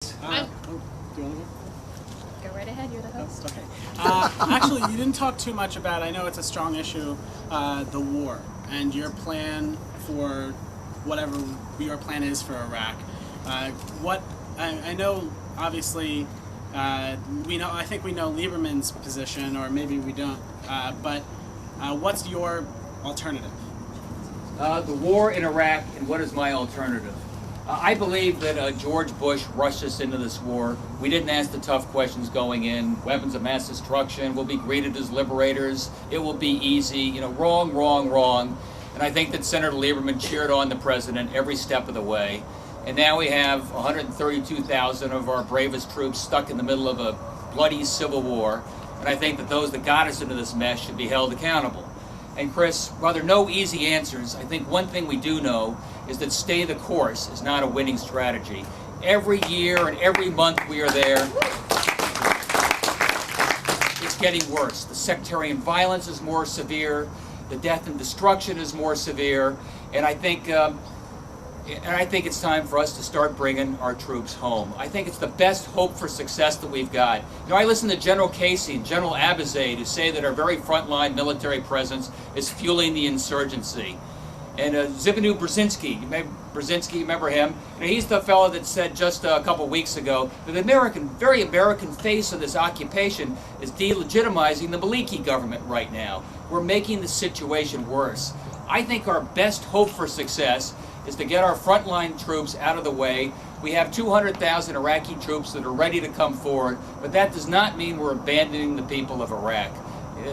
Do you want to Go right ahead, you're the host. Okay. Actually, you didn't talk too much about, I know it's a strong issue, the war and your plan for whatever your plan is for Iraq. I know, obviously, I think we know Lieberman's position, or maybe we don't, but what's your alternative? The war in Iraq, and what is my alternative? I believe that George Bush rushed us into this war. We didn't ask the tough questions going in. Weapons of mass destruction, we'll be greeted as liberators. It will be easy. You know, wrong, wrong, wrong. And I think that Senator Lieberman cheered on the president every step of the way. And now we have 132,000 of our bravest troops stuck in the middle of a bloody civil war. And I think that those that got us into this mess should be held accountable. And Chris, while there are no easy answers, I think one thing we do know is that stay the course is not a winning strategy. Every year and every month we are there, it's getting worse. The sectarian violence is more severe, the death and destruction is more severe, and I think it's time for us to start bringing our troops home. I think it's the best hope for success that we've got. You know, I listen to General Casey and General Abizaid who say that our very frontline military presence is fueling the insurgency. And Zbigniew Brzezinski, remember him? You know, he's the fellow that said just a couple weeks ago that the very American face of this occupation is delegitimizing the Maliki government right now. We're making the situation worse. I think our best hope for success is to get our frontline troops out of the way. We have 200,000 Iraqi troops that are ready to come forward, but that does not mean we're abandoning the people of Iraq.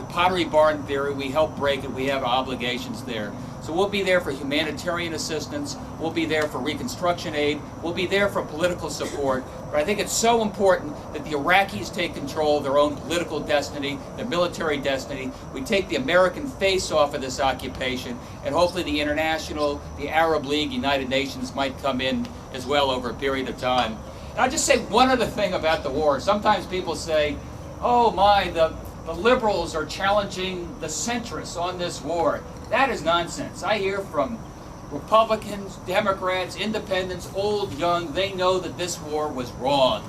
Pottery barn theory, we help break it, we have obligations there. So we'll be there for humanitarian assistance, we'll be there for reconstruction aid, we'll be there for political support, but I think it's so important that the Iraqis take control of their own political destiny, their military destiny. We take the American face off of this occupation, and hopefully the Arab League, United Nations might come in as well over a period of time. And I'll just say one other thing about the war. Sometimes people say, oh my, the liberals are challenging the centrists on this war. That is nonsense. I hear from Republicans, Democrats, independents, old, young, they know that this war was wrong.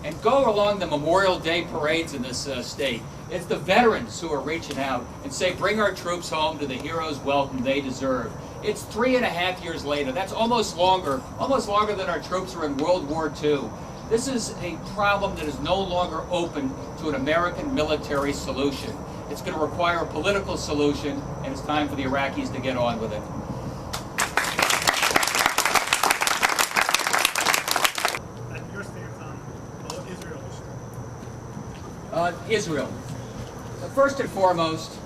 And go along the Memorial Day parades in this state. It's the veterans who are reaching out and say, bring our troops home to the heroes' welcome they deserve. It's 3.5 years later. That's almost longer than our troops were in World War II. This is a problem that is no longer open to an American military solution. It's going to require a political solution, and it's time for the Iraqis to get on with it. And your stance on Israel issue? Israel. First and foremost,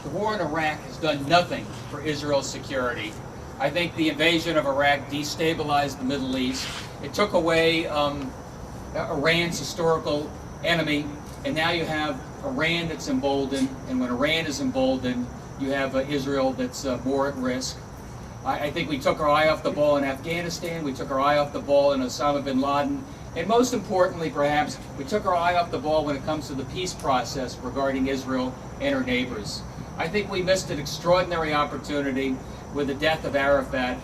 the war in Iraq has done nothing for Israel's security. I think the invasion of Iraq destabilized the Middle East. It took away Iran's historical enemy, and now you have Iran that's emboldened, and when Iran is emboldened, you have Israel that's more at risk. I think we took our eye off the ball in Afghanistan, we took our eye off the ball in Osama bin Laden, and most importantly, perhaps, we took our eye off the ball when it comes to the peace process regarding Israel and her neighbors. I think we missed an extraordinary opportunity with the death of Arafat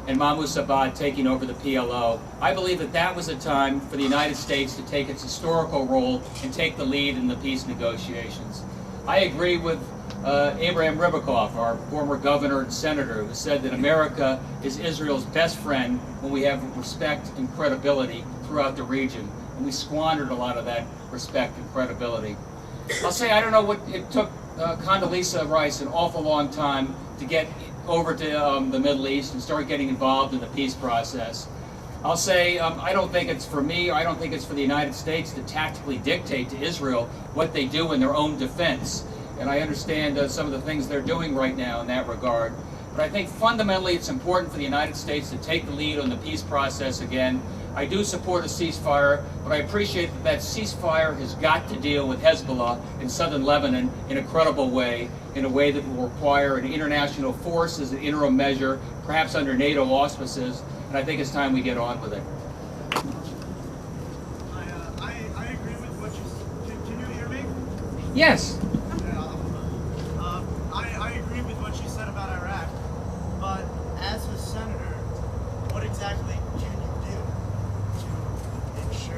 and Mahmoud Abbas taking over the PLO. I believe that that was a time for the United States to take its historical role and take the lead in the peace negotiations. I agree with Abraham Ribicoff, our former governor and senator, who said that America is Israel's best friend when we have respect and credibility throughout the region. And we squandered a lot of that respect and credibility. I'll say I don't know what it took Condoleezza Rice an awful long time to get over to the Middle East and start getting involved in the peace process. I'll say I don't think it's for me, or I don't think it's for the United States to tactically dictate to Israel what they do in their own defense. And I understand some of the things they're doing right now in that regard. But I think fundamentally it's important for the United States to take the lead on the peace process again. I do support a ceasefire, but I appreciate that that ceasefire has got to deal with Hezbollah in southern Lebanon in a credible way, in a way that will require an international force as an interim measure, perhaps under NATO auspices, and I think it's time we get on with it. I agree with what you can you hear me? Yes. I agree with what you said about Iraq, but as a senator, what exactly can you do to ensure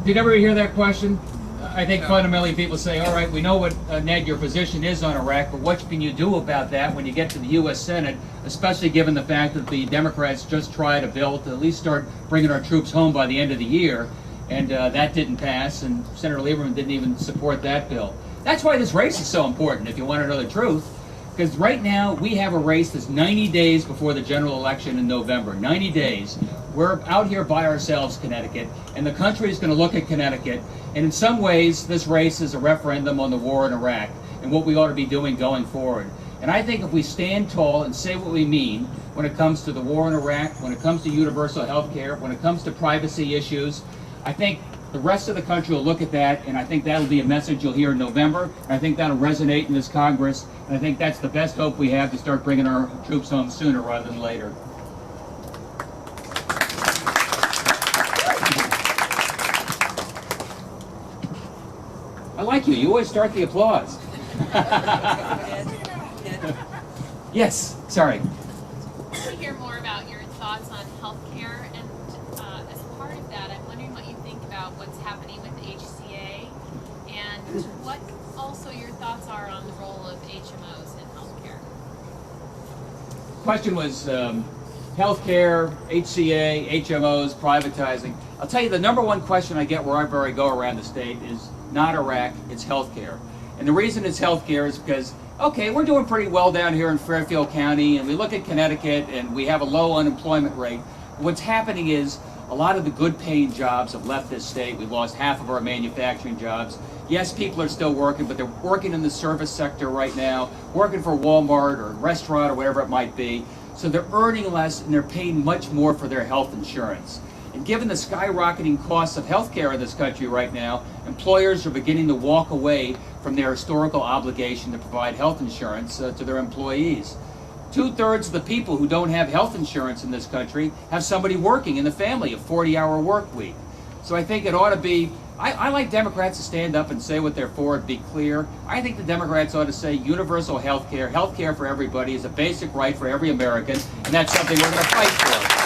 Did everybody hear that question? I think fundamentally people say, all right, we know what, Ned, your position is on Iraq, but what can you do about that when you get to the U.S. Senate, especially given the fact that the Democrats just tried a bill to at least start bringing our troops home by the end of the year, and that didn't pass, and Senator Lieberman didn't even support that bill. That's why this race is so important, if you want to know the truth, because right now we have a race that's 90 days before the general election in November. 90 days. We're out here by ourselves, Connecticut, and the country is going to look at Connecticut, and in some ways this race is a referendum on the war in Iraq and what we ought to be doing going forward. And I think if we stand tall and say what we mean when it comes to the war in Iraq, when it comes to universal health care, when it comes to privacy issues, I think the rest of the country will look at that, and I think that'll be a message you'll hear in November, and I think that'll resonate in this Congress, and I think that's the best hope we have to start bringing our troops home sooner rather than later. I like you. You always start the applause. Yes, sorry. I want to hear more about your thoughts on healthcare, and as part of that, I'm wondering what you think about what's happening with HCA, and what also your thoughts are on the role of HMOs in healthcare. Question was healthcare, HCA, HMOs, privatizing. I'll tell you the number one question I get wherever I go around the state is not Iraq, it's healthcare. And the reason it's healthcare is because, okay, we're doing pretty well down here in Fairfield County, and we look at Connecticut and we have a low unemployment rate. What's happening is a lot of the good paying jobs have left this state. We've lost half of our manufacturing jobs. Yes, people are still working, but they're working in the service sector right now, working for Walmart or a restaurant or whatever it might be. So they're earning less and they're paying much more for their health insurance. And given the skyrocketing costs of healthcare in this country right now, employers are beginning to walk away from their historical obligation to provide health insurance to their employees. 2/3 of the people who don't have health insurance in this country have somebody working in the family, a 40-hour work week. So I think it ought to be, I like Democrats to stand up and say what they're for and be clear. I think the Democrats ought to say universal health care for everybody is a basic right for every American, and that's something we're going to fight for.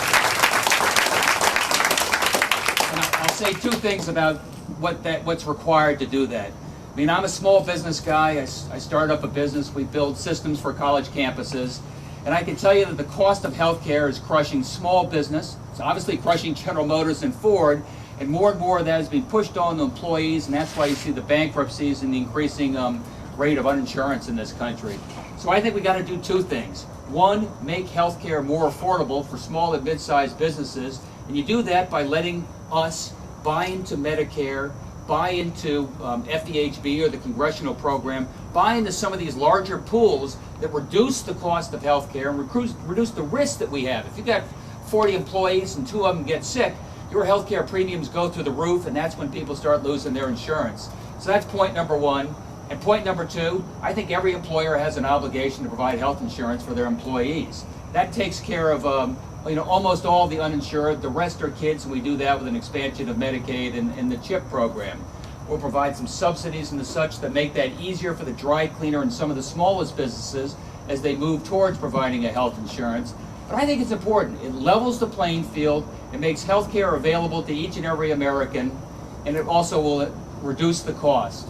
I'll say two things about what's required to do that. I mean, I'm a small business guy. I started up a business. We build systems for college campuses. And I can tell you that the cost of healthcare is crushing small business. It's obviously crushing General Motors and Ford. And more of that is being pushed on the employees. And that's why you see the bankruptcies and the increasing rate of uninsurance in this country. So I think we got to do two things. One, make healthcare more affordable for small and mid-sized businesses. And you do that by letting us buy into Medicare, buy into FEHB or the congressional program, buy into some of these larger pools that reduce the cost of healthcare and reduce the risk that we have. If you've got 40 employees and 2 of them get sick, your healthcare premiums go through the roof, and that's when people start losing their insurance. So that's point number one. And point number two, I think every employer has an obligation to provide health insurance for their employees. That takes care of almost all the uninsured. The rest are kids, and we do that with an expansion of Medicaid and the CHIP program. We'll provide some subsidies and the such that make that easier for the dry cleaner and some of the smallest businesses as they move towards providing a health insurance. But I think it's important. It levels the playing field. It makes health care available to each and every American, and it also will reduce the cost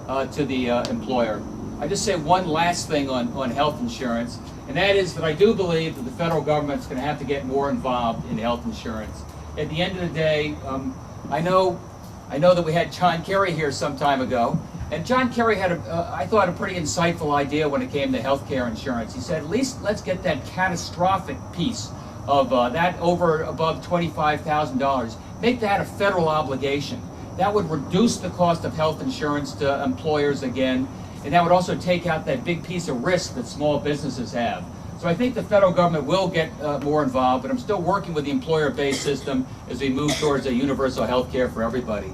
to the employer. I just say one last thing on health insurance, and that is that I do believe that the federal government's going to have to get more involved in health insurance. At the end of the day, I know that we had John Kerry here some time ago, and John Kerry had, I thought, a pretty insightful idea when it came to health care insurance. He said, at least let's get that catastrophic piece of that over above $25,000. Make that a federal obligation. That would reduce the cost of health insurance to employers again, and that would also take out that big piece of risk that small businesses have. So I think the federal government will get more involved, but I'm still working with the employer-based system as we move towards a universal health care for everybody.